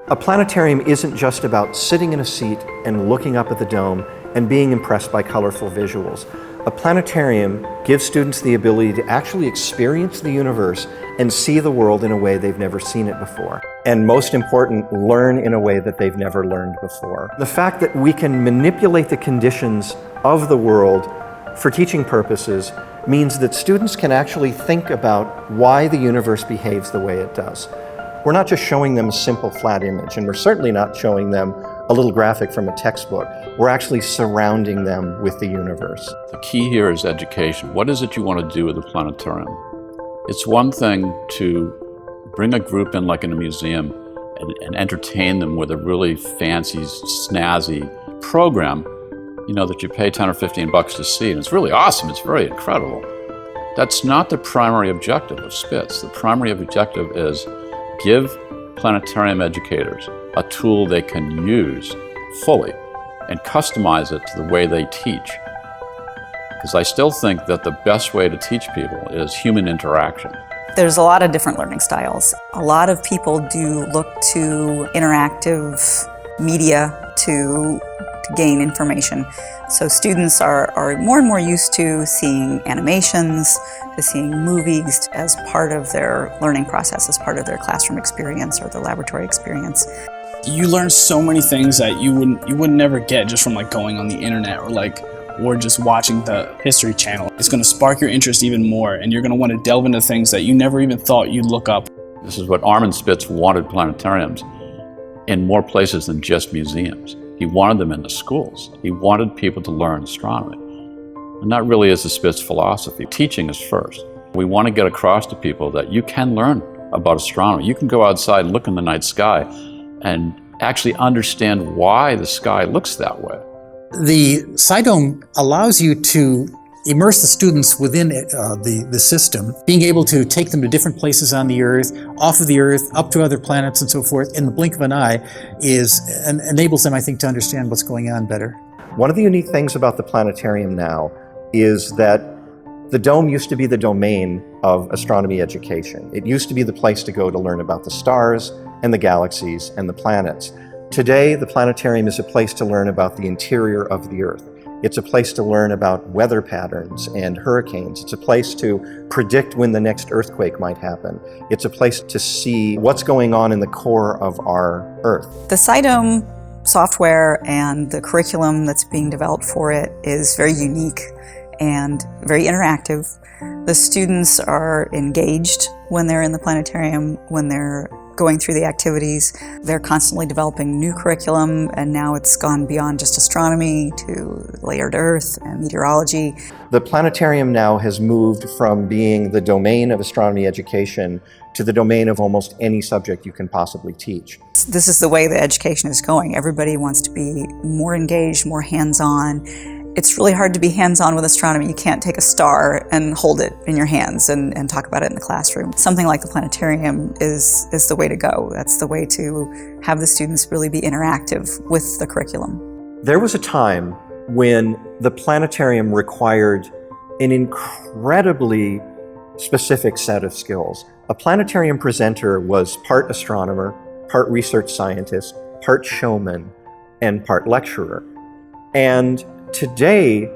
A planetarium isn't just about sitting in a seat and looking up at the dome and being impressed by colorful visuals. A planetarium gives students the ability to actually experience the universe and see the world in a way they've never seen it before. And most important, learn in a way that they've never learned before. The fact that we can manipulate the conditions of the world for teaching purposes means that students can actually think about why the universe behaves the way it does. We're not just showing them a simple flat image, and we're certainly not showing them a little graphic from a textbook. We're actually surrounding them with the universe. The key here is education. What is it you want to do with the planetarium? It's one thing to bring a group in like in a museum and entertain them with a really fancy, snazzy program, you know, that you pay 10 or 15 bucks to see, and it's really awesome, it's very incredible. That's not the primary objective of Spitz. The primary objective is give planetarium educators a tool they can use fully and customize it to the way they teach. Because I still think that the best way to teach people is human interaction. There's a lot of different learning styles. A lot of people do look to interactive media to gain information. So students are more and more used to seeing animations, to seeing movies as part of their learning process, as part of their classroom experience or their laboratory experience. You learn so many things that you would never get just from like going on the internet or just watching the History Channel. It's going to spark your interest even more, and you're going to want to delve into things that you never even thought you'd look up. This is what Armin Spitz wanted planetariums in more places than just museums. He wanted them in the schools. He wanted people to learn astronomy. And that really is the Spitz philosophy. Teaching is first. We want to get across to people that you can learn about astronomy. You can go outside and look in the night sky and actually understand why the sky looks that way. The SciDome allows you to immerse the students within the system, being able to take them to different places on the Earth, off of the Earth, up to other planets and so forth, in the blink of an eye, enables them, I think, to understand what's going on better. One of the unique things about the planetarium now is that the dome used to be the domain of astronomy education. It used to be the place to go to learn about the stars and the galaxies and the planets. Today, the planetarium is a place to learn about the interior of the Earth. It's a place to learn about weather patterns and hurricanes. It's a place to predict when the next earthquake might happen. It's a place to see what's going on in the core of our Earth. The SciDome software and the curriculum that's being developed for it is very unique and very interactive. The students are engaged when they're in the planetarium, when they're going through the activities. They're constantly developing new curriculum, and now it's gone beyond just astronomy to layered Earth and meteorology. The planetarium now has moved from being the domain of astronomy education to the domain of almost any subject you can possibly teach. This is the way the education is going. Everybody wants to be more engaged, more hands-on. It's really hard to be hands-on with astronomy. You can't take a star and hold it in your hands and talk about it in the classroom. Something like the planetarium is the way to go. That's the way to have the students really be interactive with the curriculum. There was a time when the planetarium required an incredibly specific set of skills. A planetarium presenter was part astronomer, part research scientist, part showman, and part lecturer. And today,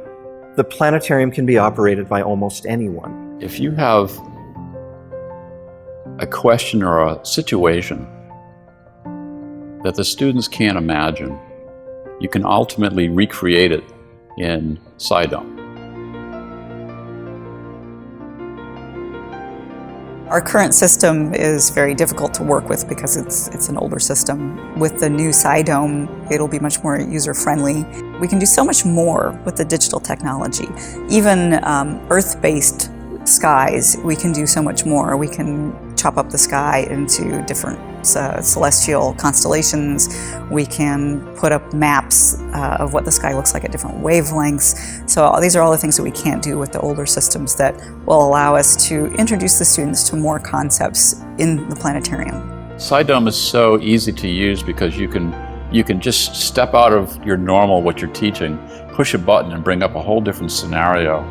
the planetarium can be operated by almost anyone. If you have a question or a situation that the students can't imagine, you can ultimately recreate it in SciDome. Our current system is very difficult to work with because it's an older system. With the new SciDome, it'll be much more user-friendly. We can do so much more with the digital technology. Even Earth-based skies, we can do so much more. We can chop up the sky into different celestial constellations. We can put up maps of what the sky looks like at different wavelengths. So these are all the things that we can't do with the older systems that will allow us to introduce the students to more concepts in the planetarium. SciDome is so easy to use because you can just step out of your normal, what you're teaching, push a button and bring up a whole different scenario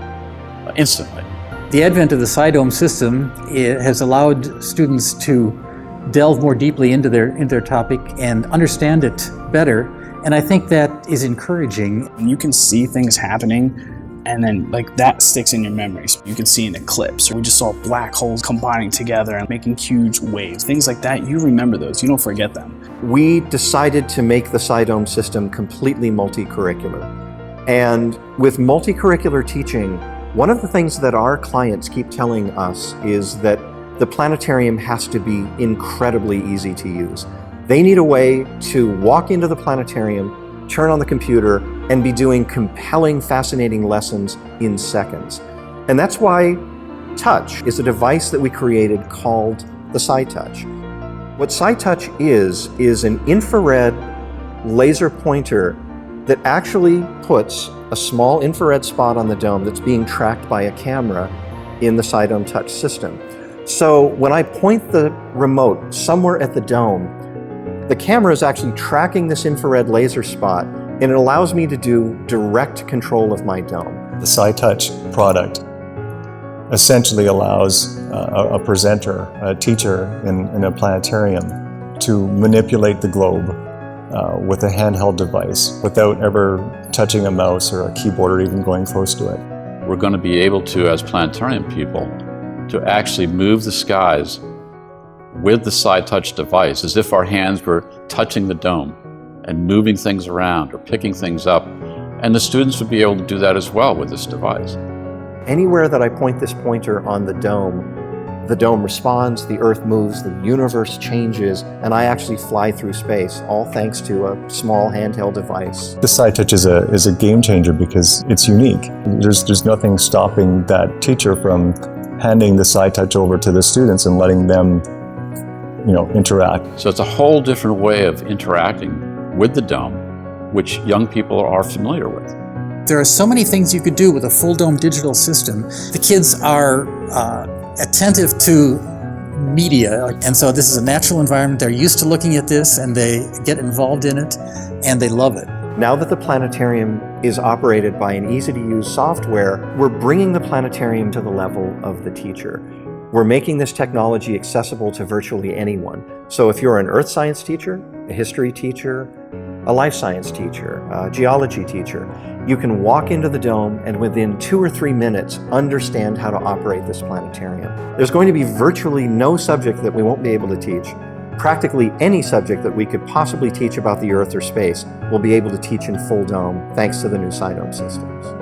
instantly. The advent of the SciDome system has allowed students to delve more deeply into their topic and understand it better. And I think that is encouraging. And you can see things happening, and then like that sticks in your memories. You can see an eclipse, or we just saw black holes combining together and making huge waves. Things like that, you remember those, you don't forget them. We decided to make the SciDome system completely multi-curricular. And with multi-curricular teaching, one of the things that our clients keep telling us is that the planetarium has to be incredibly easy to use. They need a way to walk into the planetarium, turn on the computer, and be doing compelling, fascinating lessons in seconds. And that's why Touch is a device that we created called the SightTouch. What SightTouch is an infrared laser pointer that actually puts a small infrared spot on the dome that's being tracked by a camera in the SciDome Touch system. So when I point the remote somewhere at the dome, the camera is actually tracking this infrared laser spot, and it allows me to do direct control of my dome. The SightTouch product essentially allows a presenter, a teacher in a planetarium to manipulate the globe with a handheld device without ever touching a mouse or a keyboard or even going close to it. We're going to be able to, as planetarium people, to actually move the skies with the SightTouch device as if our hands were touching the dome and moving things around or picking things up. And the students would be able to do that as well with this device. Anywhere that I point this pointer on the dome responds, the Earth moves, the universe changes, and I actually fly through space, all thanks to a small handheld device. The SightTouch is a game changer because it's unique. There's nothing stopping that teacher from handing the SightTouch over to the students and letting them, interact. So it's a whole different way of interacting with the dome, which young people are familiar with. There are so many things you could do with a full dome digital system. The kids are attentive to media, and so this is a natural environment. They're used to looking at this, and they get involved in it, and they love it. Now that the planetarium is operated by an easy-to-use software, we're bringing the planetarium to the level of the teacher. We're making this technology accessible to virtually anyone. So if you're an earth science teacher, a history teacher, a life science teacher, a geology teacher, you can walk into the dome and within 2 or 3 minutes understand how to operate this planetarium. There's going to be virtually no subject that we won't be able to teach. Practically any subject that we could possibly teach about the Earth or space, we'll be able to teach in full dome thanks to the new SciDome systems.